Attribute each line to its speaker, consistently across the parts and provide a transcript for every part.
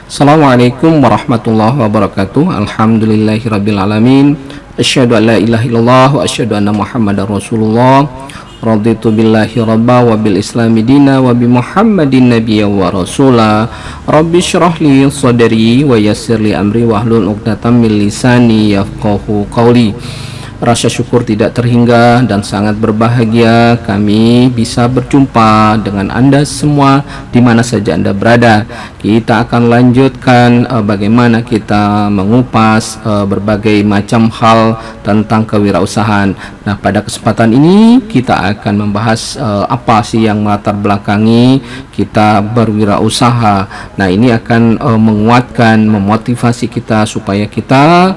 Speaker 1: Assalamualaikum warahmatullahi wabarakatuh. Alhamdulillahirabbil alamin. Asyhadu an la ilaha illallah wa asyhadu anna Muhammadar Rasulullah. Raditu billahi rabba wa bil islami dina wa bi Muhammadin nabiyya wa rasula. Rabbi shrah li sadri wa yassir li amri wahlul 'uqdatam min lisani yafqahu qawli. Rasa syukur tidak terhingga dan sangat berbahagia kami bisa berjumpa dengan Anda semua di mana saja Anda berada. Kita akan lanjutkan bagaimana kita mengupas berbagai macam hal tentang kewirausahaan. Nah, pada kesempatan ini kita akan membahas apa sih yang melatar belakangi kita berwirausaha. Nah, ini akan menguatkan, memotivasi kita supaya kita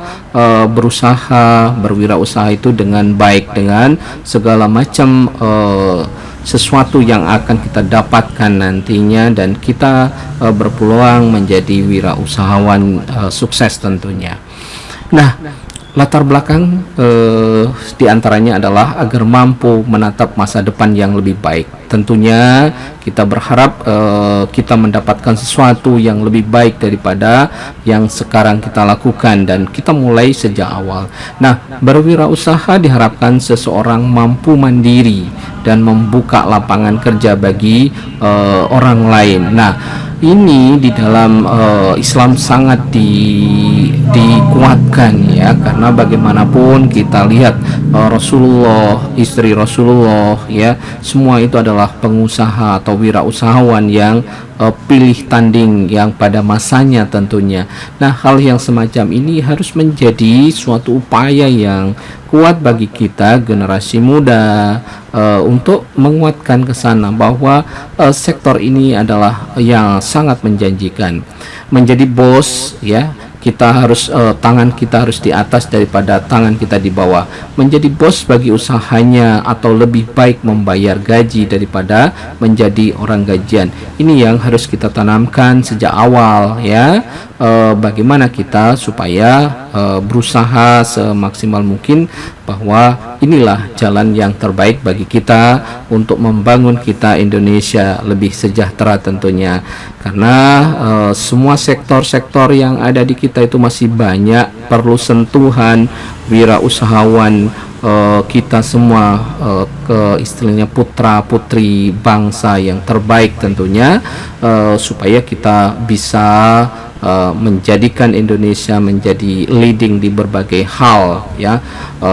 Speaker 1: berusaha berwirausaha itu dengan baik, dengan segala macam sesuatu yang akan kita dapatkan nantinya, dan kita berpeluang menjadi wirausahawan sukses tentunya. Nah, latar belakang diantaranya adalah agar mampu menatap masa depan yang lebih baik. Tentunya kita berharap kita mendapatkan sesuatu yang lebih baik daripada yang sekarang kita lakukan, dan kita mulai sejak awal. Nah, berwirausaha diharapkan seseorang mampu mandiri dan membuka lapangan kerja bagi orang lain. Nah, ini di dalam Islam sangat dikuatkan ya, karena bagaimanapun kita lihat Rasulullah, istri Rasulullah ya, semua itu adalah pengusaha atau wirausahawan yang pilih tanding yang pada masanya tentunya. Nah, hal yang semacam ini harus menjadi suatu upaya yang kuat bagi kita generasi muda untuk menguatkan ke sana bahwa sektor ini adalah yang sangat menjanjikan. Menjadi bos ya, kita harus tangan kita harus di atas daripada tangan kita di bawah. Menjadi bos bagi usahanya atau lebih baik membayar gaji daripada menjadi orang gajian. Ini yang harus kita tanamkan sejak awal ya. Bagaimana kita supaya berusaha semaksimal mungkin bahwa inilah jalan yang terbaik bagi kita untuk membangun kita Indonesia lebih sejahtera tentunya, karena semua sektor-sektor yang ada di kita itu masih banyak perlu sentuhan wirausahawan kita semua, ke istilahnya putra putri bangsa yang terbaik tentunya, supaya kita bisa menjadikan Indonesia menjadi leading di berbagai hal ya,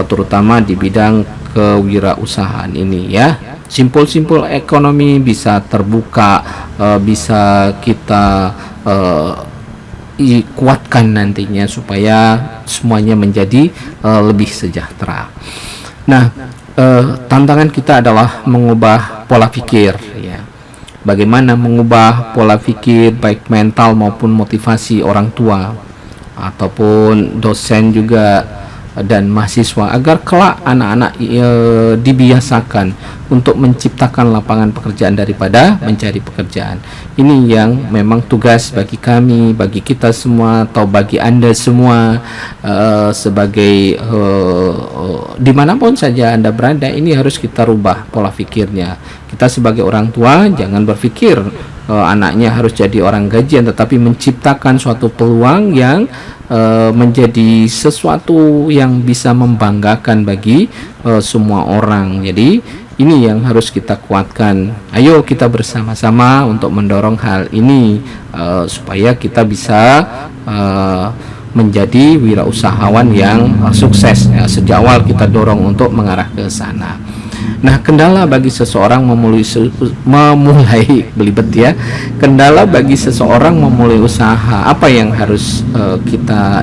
Speaker 1: terutama di bidang kewirausahaan ini ya. Simpul-simpul ekonomi bisa terbuka, bisa kita kuatkan nantinya supaya semuanya menjadi lebih sejahtera. Nah, tantangan kita adalah mengubah pola pikir ya. Bagaimana mengubah pola pikir baik mental maupun motivasi orang tua ataupun dosen juga dan mahasiswa agar kelak anak-anak dibiasakan untuk menciptakan lapangan pekerjaan daripada mencari pekerjaan. Ini yang memang tugas bagi kami, bagi kita semua, atau bagi Anda semua sebagai dimanapun saja Anda berada. Ini harus kita rubah pola pikirnya. Kita sebagai orang tua jangan berpikir anaknya harus jadi orang gajian, tetapi menciptakan suatu peluang yang menjadi sesuatu yang bisa membanggakan bagi semua orang. Jadi ini yang harus kita kuatkan. Ayo kita bersama-sama untuk mendorong hal ini supaya kita bisa menjadi wirausahawan yang sukses ya. Sejak awal kita dorong untuk mengarah ke sana. Nah, kendala bagi seseorang memulai belibet ya. Kendala bagi seseorang memulai usaha, apa yang harus kita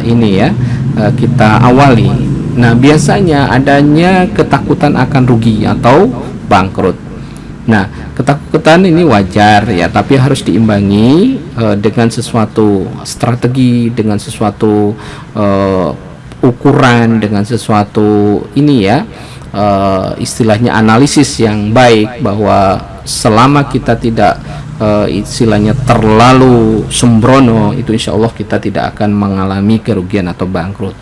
Speaker 1: kita awali. Nah, biasanya adanya ketakutan akan rugi atau bangkrut. Nah, ketakutan ini wajar ya, tapi harus diimbangi dengan sesuatu strategi, dengan sesuatu ukuran, dengan sesuatu ini ya, istilahnya analisis yang baik, bahwa selama kita tidak istilahnya terlalu sembrono, itu insya Allah kita tidak akan mengalami kerugian atau bangkrut.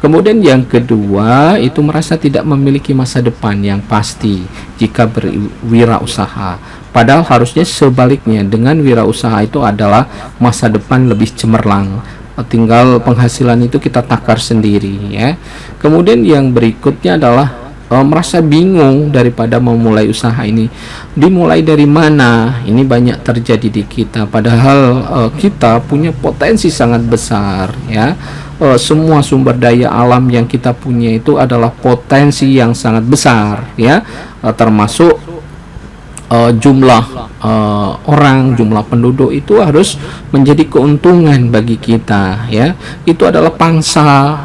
Speaker 1: Kemudian yang kedua itu merasa tidak memiliki masa depan yang pasti jika berwirausaha. Padahal harusnya sebaliknya, dengan wirausaha itu adalah masa depan lebih cemerlang. Tinggal penghasilan itu kita takar sendiri ya. Kemudian yang berikutnya adalah merasa bingung daripada memulai usaha ini. Dimulai dari mana? Ini banyak terjadi di kita. Padahal kita punya potensi sangat besar ya. Semua sumber daya alam yang kita punya itu adalah potensi yang sangat besar ya. Termasuk jumlah orang, jumlah penduduk itu harus menjadi keuntungan bagi kita ya. Itu adalah pangsa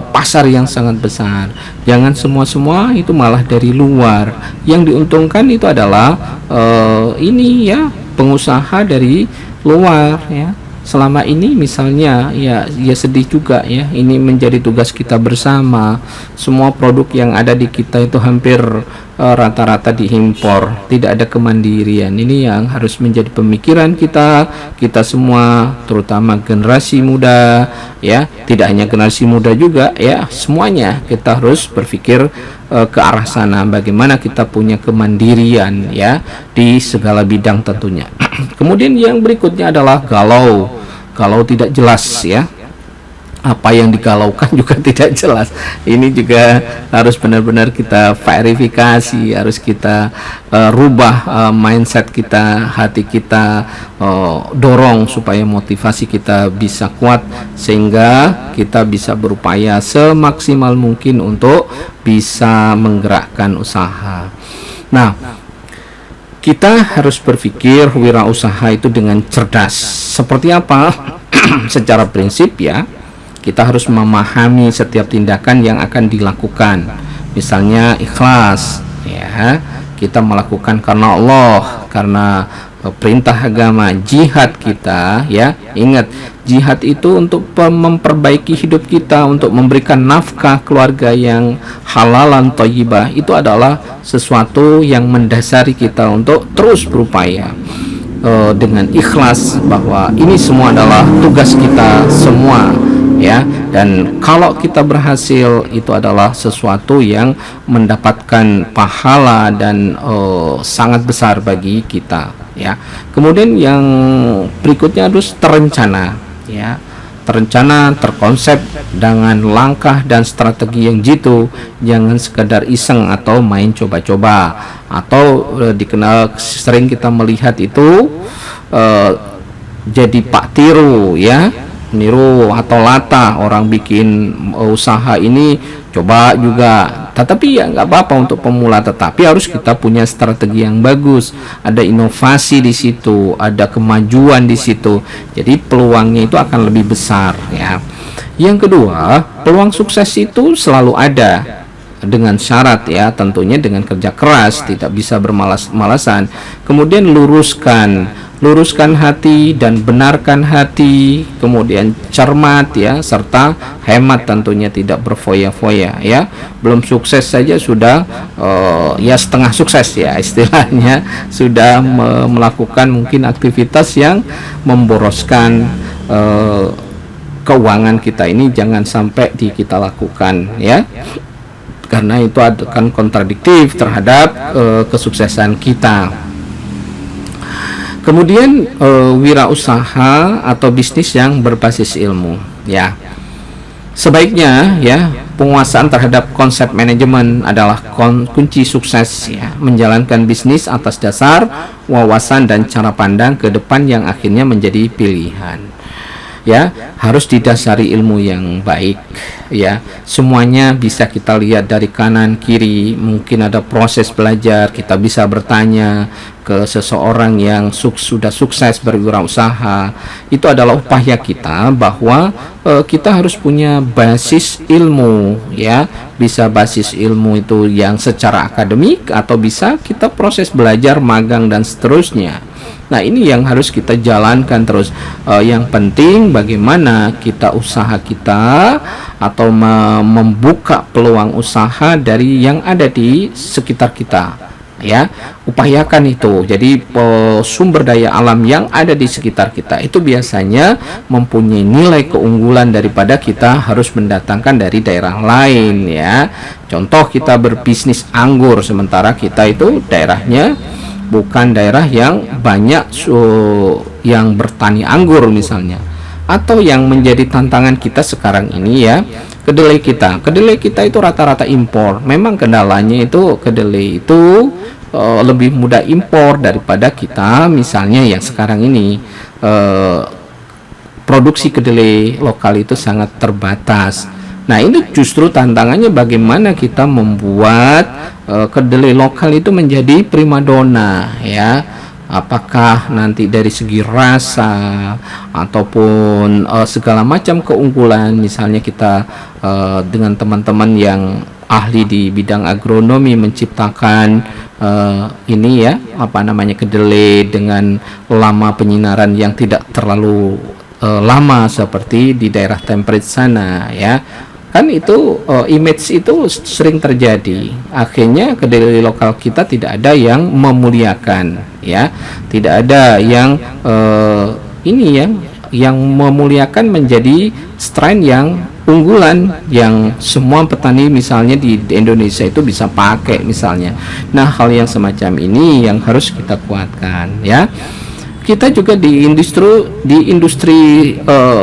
Speaker 1: pasar yang sangat besar. Jangan semua itu malah dari luar. Yang diuntungkan itu adalah ini ya, pengusaha dari luar ya. Selama ini misalnya ya sedih juga ya, ini menjadi tugas kita bersama. Semua produk yang ada di kita itu hampir rata-rata diimpor, tidak ada kemandirian. Ini yang harus menjadi pemikiran kita semua, terutama generasi muda ya. Tidak hanya generasi muda juga ya, semuanya kita harus berpikir ke arah sana, bagaimana kita punya kemandirian ya di segala bidang tentunya. Kemudian yang berikutnya adalah galau tidak jelas ya, apa yang digalaukan juga tidak jelas. Ini juga harus benar-benar kita verifikasi, harus kita rubah mindset kita, hati kita, dorong supaya motivasi kita bisa kuat, sehingga kita bisa berupaya semaksimal mungkin untuk bisa menggerakkan usaha. Nah, kita harus berpikir wirausaha itu dengan cerdas. Seperti apa? Secara prinsip ya, kita harus memahami setiap tindakan yang akan dilakukan. Misalnya ikhlas ya, kita melakukan karena Allah, karena perintah agama. Jihad kita ya, ingat, jihad itu untuk memperbaiki hidup kita, untuk memberikan nafkah keluarga yang halalan thayyibah. Itu adalah sesuatu yang mendasari kita untuk terus berupaya dengan ikhlas, bahwa ini semua adalah tugas kita semua ya. Dan kalau kita berhasil, itu adalah sesuatu yang mendapatkan pahala dan sangat besar bagi kita ya. Kemudian yang berikutnya harus terencana ya, terencana, terkonsep dengan langkah dan strategi yang jitu. Jangan sekedar iseng atau main coba-coba, atau dikenal sering kita melihat itu jadi pak tiru ya, niru atau latah. Orang bikin usaha ini coba juga, tetapi ya nggak apa-apa untuk pemula, tetapi harus kita punya strategi yang bagus, ada inovasi di situ, ada kemajuan di situ, jadi peluangnya itu akan lebih besar ya. Yang kedua, peluang sukses itu selalu ada, dengan syarat ya, tentunya dengan kerja keras, tidak bisa bermalas-malasan. Kemudian luruskan hati dan benarkan hati, kemudian cermat ya, serta hemat tentunya, tidak berfoya-foya ya. Belum sukses saja sudah ya setengah sukses ya istilahnya, sudah melakukan mungkin aktivitas yang memboroskan keuangan kita. Ini jangan sampai kita lakukan ya, karena itu akan kontradiktif terhadap kesuksesan kita. Kemudian wirausaha atau bisnis yang berbasis ilmu ya, sebaiknya ya penguasaan terhadap konsep manajemen adalah kunci sukses ya. Menjalankan bisnis atas dasar wawasan dan cara pandang ke depan yang akhirnya menjadi pilihan ya, harus didasari ilmu yang baik ya. Semuanya bisa kita lihat dari kanan kiri, mungkin ada proses belajar, kita bisa bertanya ke seseorang yang sudah sukses berwirausaha. Itu adalah upaya kita bahwa kita harus punya basis ilmu ya, bisa basis ilmu itu yang secara akademik, atau bisa kita proses belajar, magang dan seterusnya. Nah, ini yang harus kita jalankan terus. Yang penting bagaimana kita usaha kita atau membuka peluang usaha dari yang ada di sekitar kita ya. Upayakan itu. Jadi sumber daya alam yang ada di sekitar kita itu biasanya mempunyai nilai keunggulan daripada kita harus mendatangkan dari daerah lain, ya. Contoh, kita berbisnis anggur sementara kita itu daerahnya bukan daerah yang banyak yang bertani anggur misalnya. Atau yang menjadi tantangan kita sekarang ini, ya, kedelai kita itu rata-rata impor. Memang kendalanya itu kedelai itu lebih mudah impor daripada kita misalnya yang sekarang ini produksi kedelai lokal itu sangat terbatas. Nah, ini justru tantangannya bagaimana kita membuat kedelai lokal itu menjadi primadona, ya. Apakah nanti dari segi rasa ataupun segala macam keunggulan, misalnya kita dengan teman-teman yang ahli di bidang agronomi menciptakan ini, ya, kedelai dengan lama penyinaran yang tidak terlalu lama seperti di daerah temperate sana, ya. Kan itu image itu sering terjadi. Akhirnya kedelai lokal kita tidak ada yang memuliakan, ya, tidak ada yang yang memuliakan menjadi strain yang unggulan yang semua petani misalnya di Indonesia itu bisa pakai misalnya. Nah, hal yang semacam ini yang harus kita kuatkan, ya. Kita juga di industri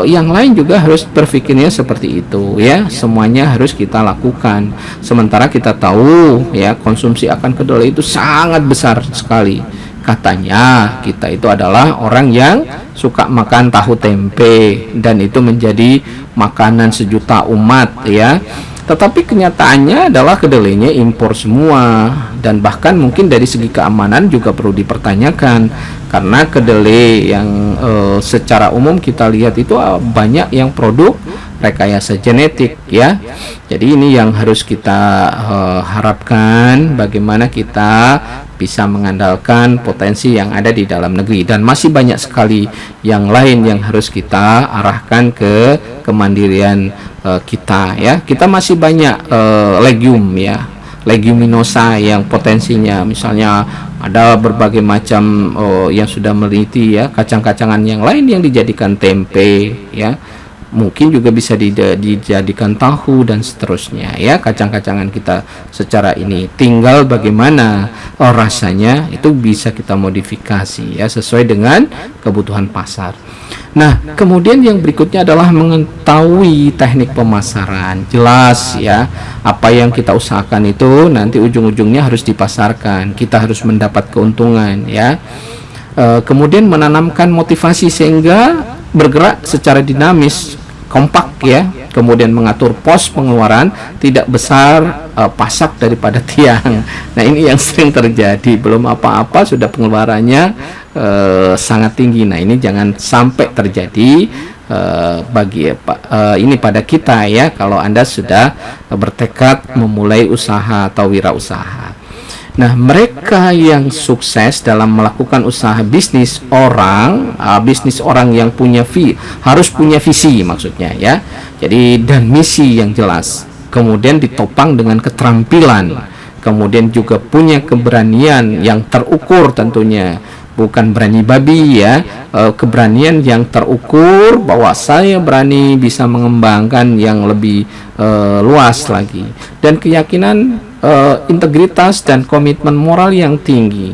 Speaker 1: yang lain juga harus berpikirnya seperti itu, ya. Semuanya harus kita lakukan. Sementara kita tahu, ya, konsumsi akan kedelai itu sangat besar sekali. Katanya kita itu adalah orang yang suka makan tahu tempe dan itu menjadi makanan sejuta umat, ya. Tetapi kenyataannya adalah kedelainya impor semua, dan bahkan mungkin dari segi keamanan juga perlu dipertanyakan, karena kedelai yang secara umum kita lihat itu banyak yang produk rekayasa genetik, ya. Jadi ini yang harus kita harapkan, bagaimana kita bisa mengandalkan potensi yang ada di dalam negeri, dan masih banyak sekali yang lain yang harus kita arahkan ke kemandirian kita, ya. Kita masih banyak leguminosa yang potensinya, misalnya ada berbagai macam yang sudah meneliti, ya, kacang-kacangan yang lain yang dijadikan tempe, ya, mungkin juga bisa dijadikan tahu dan seterusnya, ya. Kacang-kacangan kita secara ini tinggal bagaimana rasanya itu bisa kita modifikasi, ya, sesuai dengan kebutuhan pasar. Nah, kemudian yang berikutnya adalah mengetahui teknik pemasaran. Jelas, ya, apa yang kita usahakan itu nanti ujung-ujungnya harus dipasarkan. Kita harus mendapat keuntungan, ya. Kemudian menanamkan motivasi sehingga bergerak secara dinamis, kompak, ya. Kemudian mengatur pos pengeluaran tidak besar pasak daripada tiang. Nah, ini yang sering terjadi, belum apa-apa sudah pengeluarannya sangat tinggi. Nah, ini jangan sampai terjadi ini pada kita, ya, kalau Anda sudah bertekad memulai usaha atau wirausaha. Nah, mereka yang sukses dalam melakukan usaha bisnis orang yang harus punya visi, maksudnya, ya. Jadi, dan misi yang jelas. Kemudian ditopang dengan keterampilan. Kemudian juga punya keberanian yang terukur tentunya. Bukan berani babi, ya, keberanian yang terukur bahwa saya berani bisa mengembangkan yang lebih luas lagi, dan keyakinan integritas dan komitmen moral yang tinggi.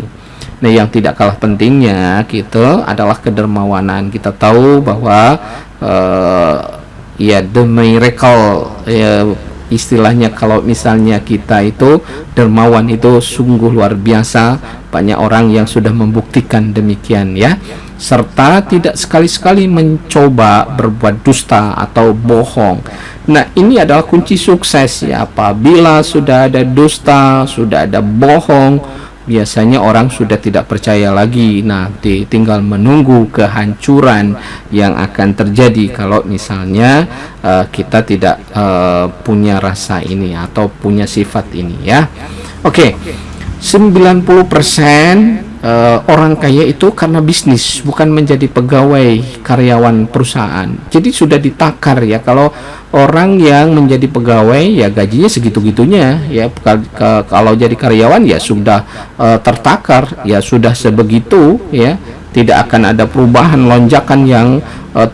Speaker 1: Nah, yang tidak kalah pentingnya kita adalah kedermawanan. Kita tahu bahwa the miracle, istilahnya, kalau misalnya kita itu dermawan itu sungguh luar biasa. Banyak orang yang sudah membuktikan demikian, ya. Serta tidak sekali-sekali mencoba berbuat dusta atau bohong. Nah, ini adalah kunci sukses, ya. Apabila sudah ada dusta, sudah ada bohong, biasanya orang sudah tidak percaya lagi. Nah, tinggal menunggu kehancuran yang akan terjadi kalau misalnya kita tidak punya rasa ini atau punya sifat ini, ya. Oke. 90% orang kaya itu karena bisnis, bukan menjadi pegawai karyawan perusahaan. Jadi sudah ditakar ya, kalau orang yang menjadi pegawai ya gajinya segitu-gitunya ya, kalau jadi karyawan ya sudah tertakar ya, sudah sebegitu ya, tidak akan ada perubahan lonjakan yang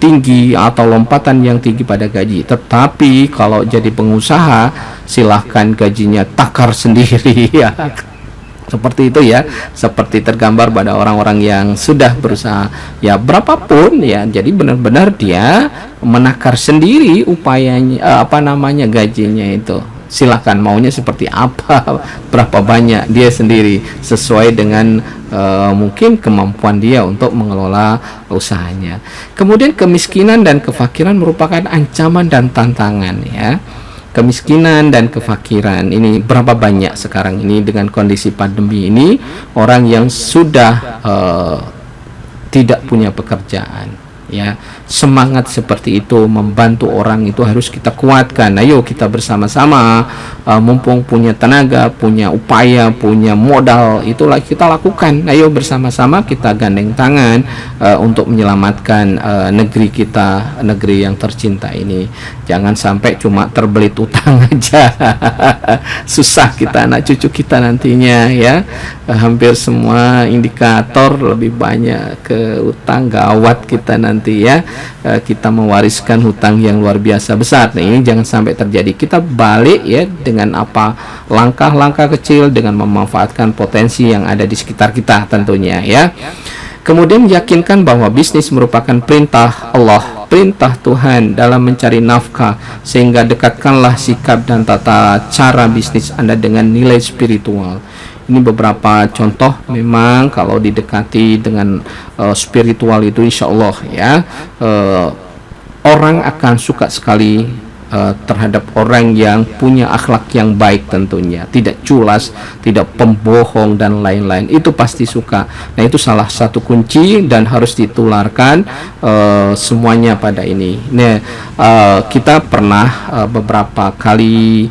Speaker 1: tinggi atau lompatan yang tinggi pada gaji. Tetapi kalau jadi pengusaha silahkan gajinya takar sendiri ya. Seperti itu ya, seperti tergambar pada orang-orang yang sudah berusaha ya berapapun ya, jadi benar-benar dia menakar sendiri upayanya, gajinya itu. Silakan maunya seperti apa, berapa banyak, dia sendiri sesuai dengan mungkin kemampuan dia untuk mengelola usahanya. Kemudian kemiskinan dan kefakiran merupakan ancaman dan tantangan ya. Kemiskinan dan kefakiran ini berapa banyak sekarang ini dengan kondisi pandemi ini, orang yang sudah tidak punya pekerjaan ya. Semangat seperti itu membantu orang itu harus kita kuatkan. Ayo kita bersama-sama, mumpung punya tenaga, punya upaya, punya modal, itulah kita lakukan. Ayo bersama-sama kita gandeng tangan untuk menyelamatkan negeri kita, negeri yang tercinta ini. Jangan sampai cuma terbelit utang aja. Susah kita, anak cucu kita nantinya ya. Hampir semua indikator lebih banyak ke utang, gawat kita nanti ya. Kita mewariskan hutang yang luar biasa besar. Nah, ini jangan sampai terjadi. Kita balik ya dengan apa, langkah-langkah kecil, dengan memanfaatkan potensi yang ada di sekitar kita tentunya ya. Kemudian yakinkan bahwa bisnis merupakan perintah Allah, perintah Tuhan dalam mencari nafkah, sehingga dekatkanlah sikap dan tata cara bisnis Anda dengan nilai spiritual. Ini beberapa contoh, memang kalau didekati dengan spiritual itu insya Allah ya, orang akan suka sekali terhadap orang yang punya akhlak yang baik tentunya, tidak culas, tidak pembohong dan lain-lain, itu pasti suka. Nah, itu salah satu kunci dan harus ditularkan semuanya pada ini. Nah, kita pernah beberapa kali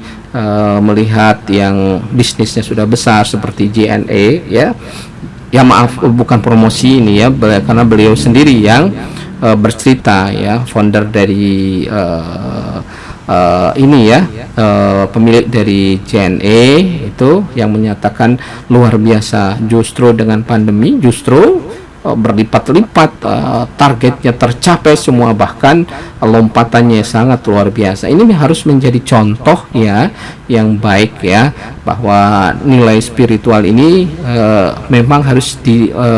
Speaker 1: melihat yang bisnisnya sudah besar seperti JNE ya, maaf bukan promosi ini ya, karena beliau sendiri yang bercerita ya, founder dari ini ya, pemilik dari JNE itu yang menyatakan luar biasa, justru dengan pandemi justru berlipat-lipat targetnya tercapai semua, bahkan lompatannya sangat luar biasa. Ini harus menjadi contoh ya yang baik ya, bahwa nilai spiritual ini memang harus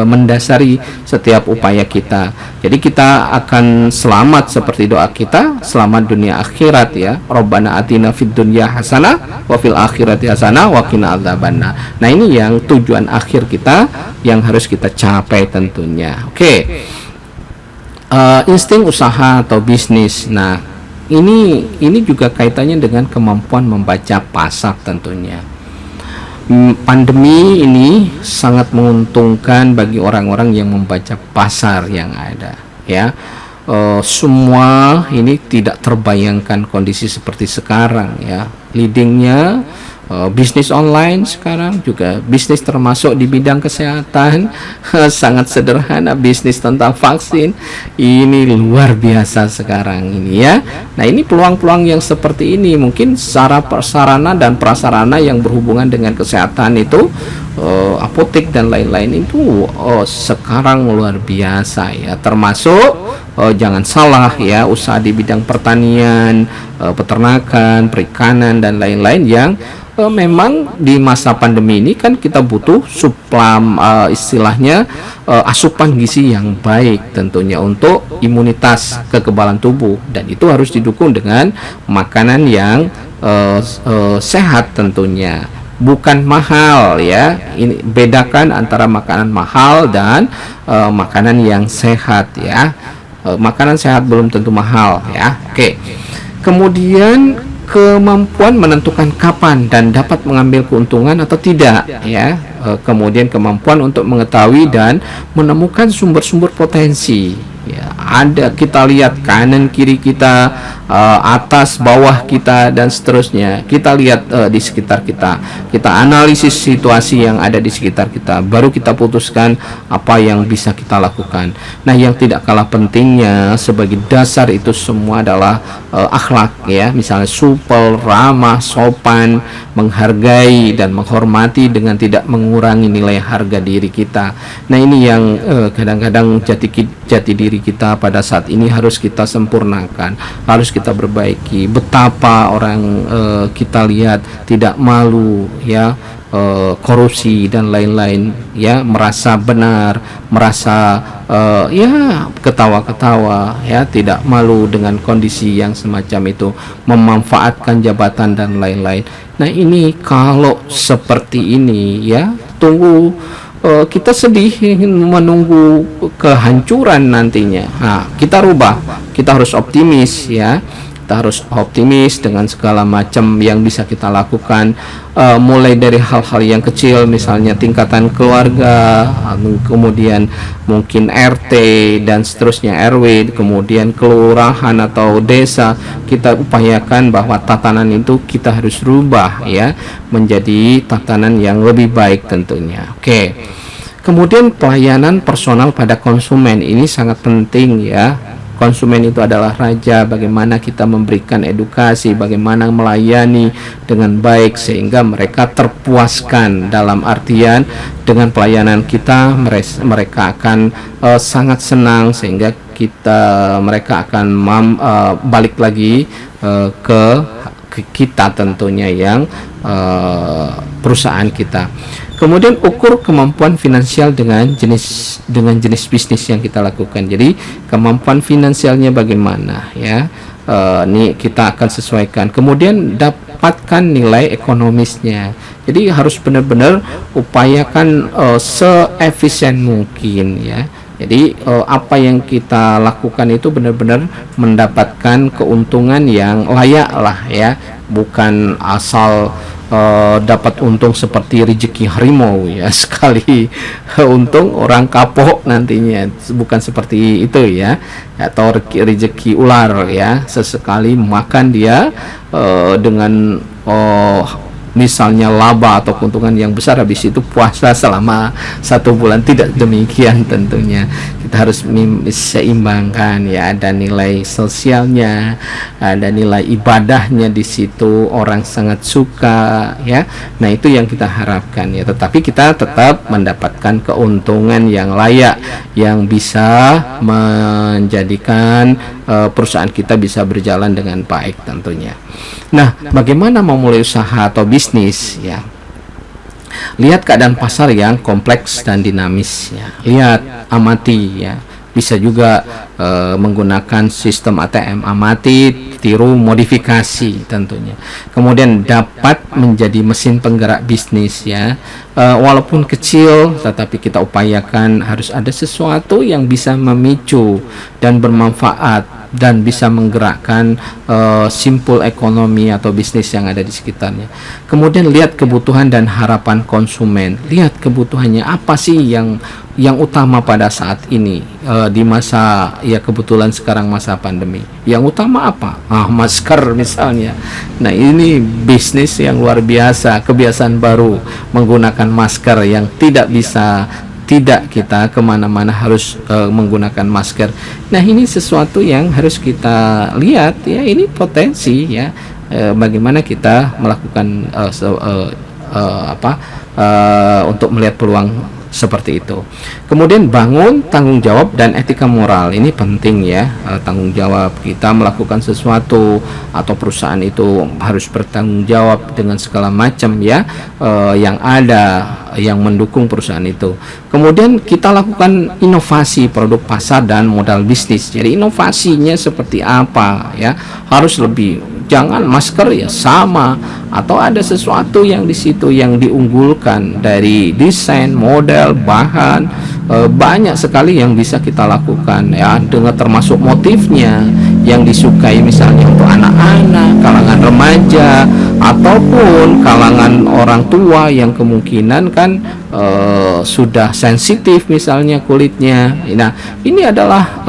Speaker 1: mendasari setiap upaya kita. Jadi kita akan selamat seperti doa kita, selamat dunia akhirat ya. Rabbana atina fid dunya hasanah wa fil akhirati hasanah wa qina adzabannar. Nah, ini yang tujuan akhir kita yang harus kita capai tentunya. Oke. Insting usaha atau bisnis. Nah, ini juga kaitannya dengan kemampuan membaca pasar tentunya. Pandemi ini sangat menguntungkan bagi orang-orang yang membaca pasar yang ada ya. Semua ini tidak terbayangkan kondisi seperti sekarang ya. Leadingnya bisnis online sekarang, juga bisnis termasuk di bidang kesehatan. Sangat sederhana, bisnis tentang vaksin ini luar biasa sekarang ini ya. Nah, ini peluang-peluang yang seperti ini, mungkin sarana dan prasarana yang berhubungan dengan kesehatan itu, apotek dan lain-lain itu sekarang luar biasa ya. Termasuk jangan salah ya, usaha di bidang pertanian, peternakan, perikanan dan lain-lain yang memang di masa pandemi ini kan kita butuh istilahnya asupan gizi yang baik tentunya untuk imunitas kekebalan tubuh, dan itu harus didukung dengan makanan yang sehat tentunya, bukan mahal ya. Ini bedakan antara makanan mahal dan makanan yang sehat ya. Makanan sehat belum tentu mahal ya. Oke. Kemudian kemampuan menentukan kapan dan dapat mengambil keuntungan atau tidak ya. kemudian kemampuan untuk mengetahui dan menemukan sumber-sumber potensi. Ya, ada, kita lihat kanan kiri kita, atas bawah kita dan seterusnya. Kita lihat di sekitar kita. Kita analisis situasi yang ada di sekitar kita. Baru kita putuskan apa yang bisa kita lakukan. Nah, yang tidak kalah pentingnya sebagai dasar itu semua adalah akhlak, ya. Misalnya supel, ramah, sopan, menghargai dan menghormati dengan tidak mengurangi nilai harga diri kita. Nah, ini yang kadang-kadang jati diri kita pada saat ini harus kita sempurnakan, harus kita perbaiki. Betapa orang kita lihat tidak malu, ya, korupsi dan lain-lain, ya, merasa benar, merasa ya ketawa-ketawa, ya, tidak malu dengan kondisi yang semacam itu, memanfaatkan jabatan dan lain-lain. Nah, ini kalau seperti ini, ya, tunggu, kita sedih menunggu kehancuran nantinya. Nah, kita rubah, kita harus optimis, ya. Kita harus optimis dengan segala macam yang bisa kita lakukan, mulai dari hal-hal yang kecil, misalnya tingkatan keluarga, kemudian mungkin RT dan seterusnya, RW, kemudian kelurahan atau desa. Kita upayakan bahwa tatanan itu kita harus rubah, ya, menjadi tatanan yang lebih baik tentunya. Oke. Kemudian pelayanan personal pada konsumen ini sangat penting, ya. Konsumen itu adalah raja. Bagaimana kita memberikan edukasi, bagaimana melayani dengan baik sehingga mereka terpuaskan, dalam artian dengan pelayanan kita mereka akan sangat senang, sehingga mereka akan balik lagi ke kita tentunya, yang perusahaan kita. Kemudian ukur kemampuan finansial dengan jenis bisnis yang kita lakukan. Jadi kemampuan finansialnya bagaimana, ya, ini kita akan sesuaikan. Kemudian dapatkan nilai ekonomisnya. Jadi harus benar-benar upayakan seefisien mungkin, ya. Jadi apa yang kita lakukan itu benar-benar mendapatkan keuntungan yang layak lah, ya, bukan asal dapat untung seperti rezeki harimau, ya, sekali untung orang kapok nantinya, bukan seperti itu, ya, atau rezeki ular, ya, sesekali makan dia dengan misalnya laba atau keuntungan yang besar, habis itu puasa selama 1 bulan. Tidak demikian tentunya. Kita harus seimbangkan, ya, ada nilai sosialnya, ada nilai ibadahnya di situ, orang sangat suka, ya. Nah, itu yang kita harapkan, ya. Tetapi kita tetap mendapatkan keuntungan yang layak, yang bisa menjadikan perusahaan kita bisa berjalan dengan baik tentunya. Nah, bagaimana memulai usaha atau bisnis, ya? Lihat keadaan pasar yang kompleks dan dinamis, ya. Lihat, amati, ya. Bisa juga menggunakan sistem ATM, amati, tiru, modifikasi tentunya. Kemudian dapat menjadi mesin penggerak bisnis, ya. Walaupun kecil, tetapi kita upayakan harus ada sesuatu yang bisa memicu dan bermanfaat dan bisa menggerakkan simpul ekonomi atau bisnis yang ada di sekitarnya. Kemudian lihat kebutuhan dan harapan konsumen. Lihat kebutuhannya apa sih yang utama pada saat ini, di masa, ya, kebetulan sekarang masa pandemi. Yang utama apa? Masker misalnya. Nah, ini bisnis yang luar biasa, kebiasaan baru menggunakan masker yang tidak kita kemana-mana harus menggunakan masker. Nah, ini sesuatu yang harus kita lihat, ya, ini potensi, ya, bagaimana kita melakukan untuk melihat peluang seperti itu. Kemudian bangun tanggung jawab dan etika moral. Ini penting, ya, tanggung jawab. Kita melakukan sesuatu atau perusahaan itu harus bertanggung jawab dengan segala macam, ya, yang ada, yang mendukung perusahaan itu. Kemudian kita lakukan inovasi produk pasar dan modal bisnis. Jadi inovasinya seperti apa, ya, harus lebih, jangan masker ya sama, atau ada sesuatu yang di situ yang diunggulkan dari desain, model, bahan, banyak sekali yang bisa kita lakukan, ya, dengan termasuk motifnya yang disukai, misalnya untuk anak-anak, kalangan remaja, ataupun kalangan orang tua yang kemungkinan kan sudah sensitif misalnya kulitnya. Nah, ini adalah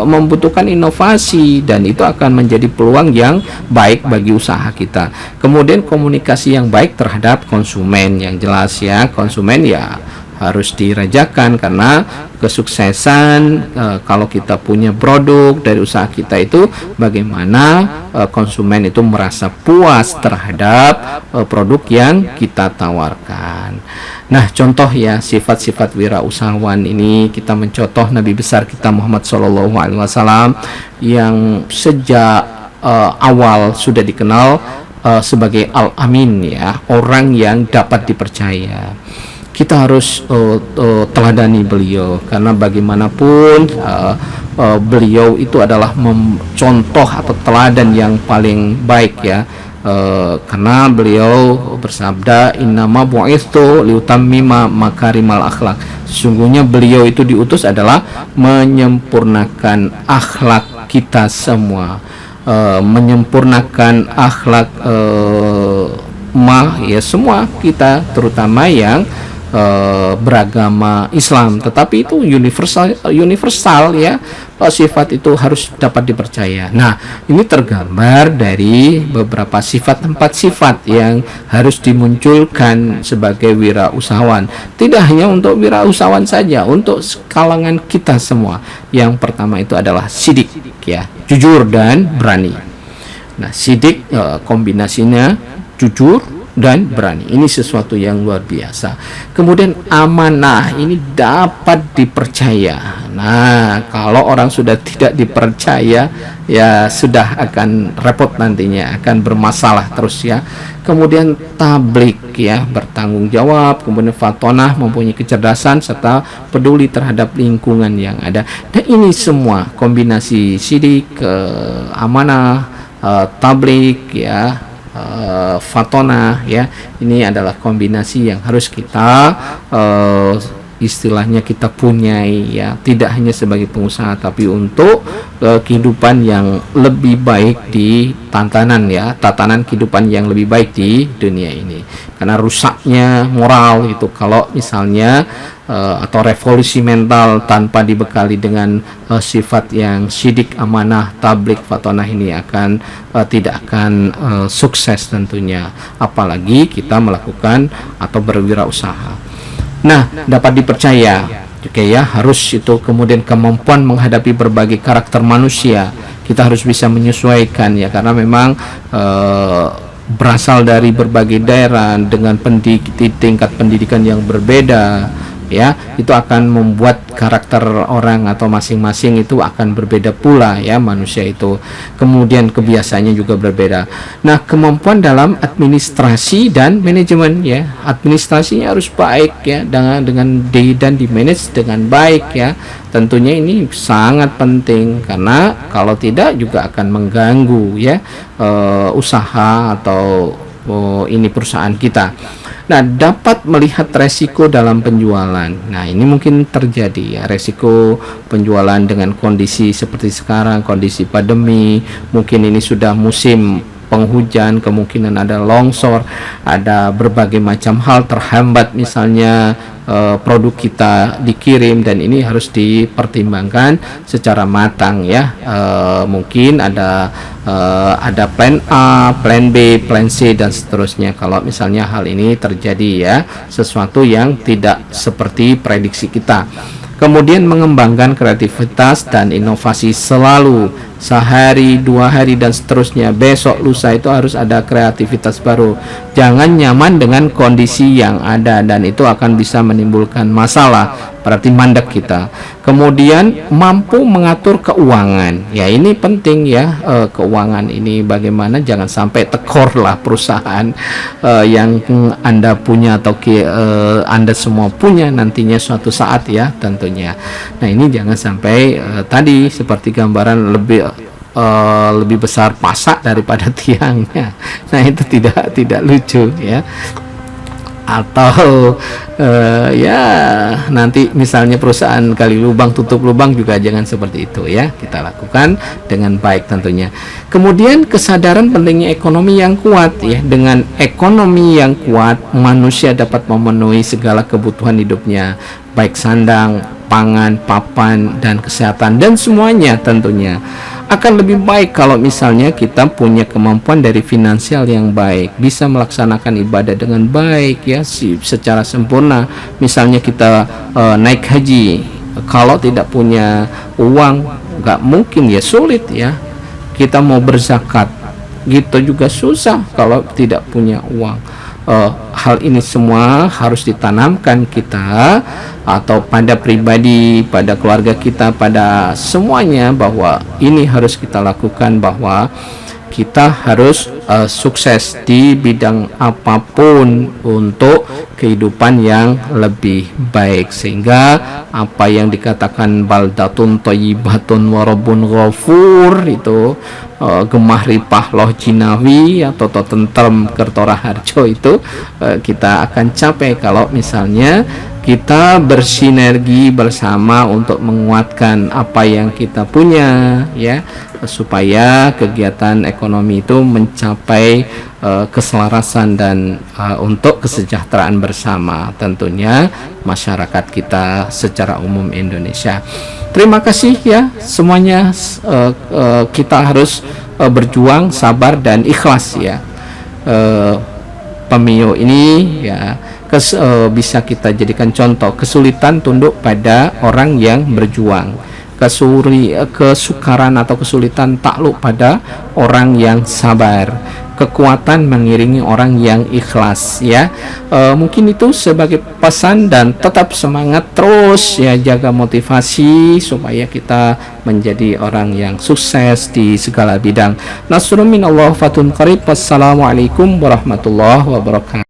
Speaker 1: membutuhkan inovasi, dan itu akan menjadi peluang yang baik bagi usaha kita. Kemudian komunikasi yang baik terhadap konsumen, yang jelas ya, konsumen ya harus dirajakan, karena kesuksesan kalau kita punya produk dari usaha kita itu bagaimana konsumen itu merasa puas terhadap produk yang kita tawarkan. Nah, contoh ya sifat-sifat wirausahawan ini, kita mencontoh Nabi besar kita Muhammad SAW yang sejak awal sudah dikenal sebagai Al-Amin ya, orang yang dapat dipercaya. Kita harus teladani beliau, karena bagaimanapun beliau itu adalah contoh atau teladan yang paling baik ya, karena beliau bersabda, innama bu'istu liutammima makarimal akhlak. Sesungguhnya beliau itu diutus adalah menyempurnakan akhlak kita semua, menyempurnakan akhlak ya semua kita, terutama yang beragama Islam. Tetapi itu universal ya, sifat itu harus dapat dipercaya. Nah, ini tergambar dari beberapa sifat, 4 sifat yang harus dimunculkan sebagai wirausahawan. Tidak hanya untuk wirausahawan saja, untuk kalangan kita semua. Yang pertama itu adalah sidik ya, jujur dan berani. Nah, sidik kombinasinya jujur dan berani, ini sesuatu yang luar biasa. Kemudian amanah, ini dapat dipercaya. Nah, kalau orang sudah tidak dipercaya ya sudah akan repot nantinya, akan bermasalah terus ya. Kemudian tablik ya, bertanggung jawab. Kemudian fatonah, mempunyai kecerdasan serta peduli terhadap lingkungan yang ada. Dan ini semua kombinasi sidik, amanah, tablik ya, fatona ya, ini adalah kombinasi yang harus kita istilahnya kita punyai ya, tidak hanya sebagai pengusaha tapi untuk kehidupan yang lebih baik di tatanan kehidupan yang lebih baik di dunia ini. Karena rusaknya moral itu kalau misalnya atau revolusi mental tanpa dibekali dengan sifat yang sidik, amanah, tablik, fatonah, ini akan tidak akan sukses tentunya, apalagi kita melakukan atau berwirausaha. Nah, dapat dipercaya juga ya, harus itu. Kemudian kemampuan menghadapi berbagai karakter manusia, kita harus bisa menyesuaikan ya, karena memang berasal dari berbagai daerah dengan tingkat pendidikan yang berbeda ya, itu akan membuat karakter orang atau masing-masing itu akan berbeda pula ya, manusia itu. Kemudian kebiasaannya juga berbeda. Nah, kemampuan dalam administrasi dan manajemen ya, administrasinya harus baik ya, dengan dan di manage dengan baik ya. Tentunya ini sangat penting, karena kalau tidak juga akan mengganggu ya usaha atau ini perusahaan kita. Nah, dapat melihat resiko dalam penjualan. Nah, ini mungkin terjadi ya, resiko penjualan dengan kondisi seperti sekarang, kondisi pandemi. Mungkin ini sudah musim penghujan, kemungkinan ada longsor, ada berbagai macam hal terhambat, misalnya produk kita dikirim, dan ini harus dipertimbangkan secara matang ya. Mungkin ada plan A, plan B, plan C dan seterusnya kalau misalnya hal ini terjadi ya, sesuatu yang tidak seperti prediksi kita. Kemudian mengembangkan kreativitas dan inovasi selalu, sehari, 2 hari dan seterusnya, besok, lusa itu harus ada kreativitas baru. Jangan nyaman dengan kondisi yang ada, dan itu akan bisa menimbulkan masalah, berarti mandek kita. Kemudian mampu mengatur keuangan, ya ini penting ya, keuangan ini bagaimana jangan sampai tekor lah perusahaan yang Anda punya atau Anda semua punya nantinya suatu saat ya tentunya. Nah, ini jangan sampai tadi seperti gambaran lebih besar pasak daripada tiangnya. Nah, itu tidak lucu ya. atau ya nanti misalnya perusahaan kali lubang tutup lubang juga jangan seperti itu ya, kita lakukan dengan baik tentunya. Kemudian kesadaran pentingnya ekonomi yang kuat ya, dengan ekonomi yang kuat manusia dapat memenuhi segala kebutuhan hidupnya, baik sandang, pangan, papan, dan kesehatan, dan semuanya tentunya akan lebih baik kalau misalnya kita punya kemampuan dari finansial yang baik, bisa melaksanakan ibadah dengan baik ya, secara sempurna. Misalnya kita naik haji, kalau tidak punya uang nggak mungkin ya, sulit ya. Kita mau berzakat gitu juga susah kalau tidak punya uang. Hal ini semua harus ditanamkan kita atau pada pribadi, pada keluarga kita, pada semuanya, bahwa ini harus kita lakukan, bahwa kita harus sukses di bidang apapun untuk kehidupan yang lebih baik, sehingga apa yang dikatakan baldatun thayyibatun wa rabbun ghafur itu gemah ripah loh jinawi atau tentrem kertora harjo itu kita akan capai kalau misalnya kita bersinergi bersama untuk menguatkan apa yang kita punya ya, supaya kegiatan ekonomi itu mencapai keselarasan dan untuk kesejahteraan bersama tentunya masyarakat kita secara umum Indonesia. Terima kasih ya semuanya, kita harus berjuang sabar dan ikhlas ya. Pemilu ini ya bisa kita jadikan contoh, kesulitan tunduk pada orang yang berjuang, kesukaran atau kesulitan takluk pada orang yang sabar, kekuatan mengiringi orang yang ikhlas ya. Mungkin itu sebagai pesan, dan tetap semangat terus ya, jaga motivasi supaya kita menjadi orang yang sukses di segala bidang. Nasrun minallah fatun qarib. Wassalamualaikum warahmatullahi wabarakatuh.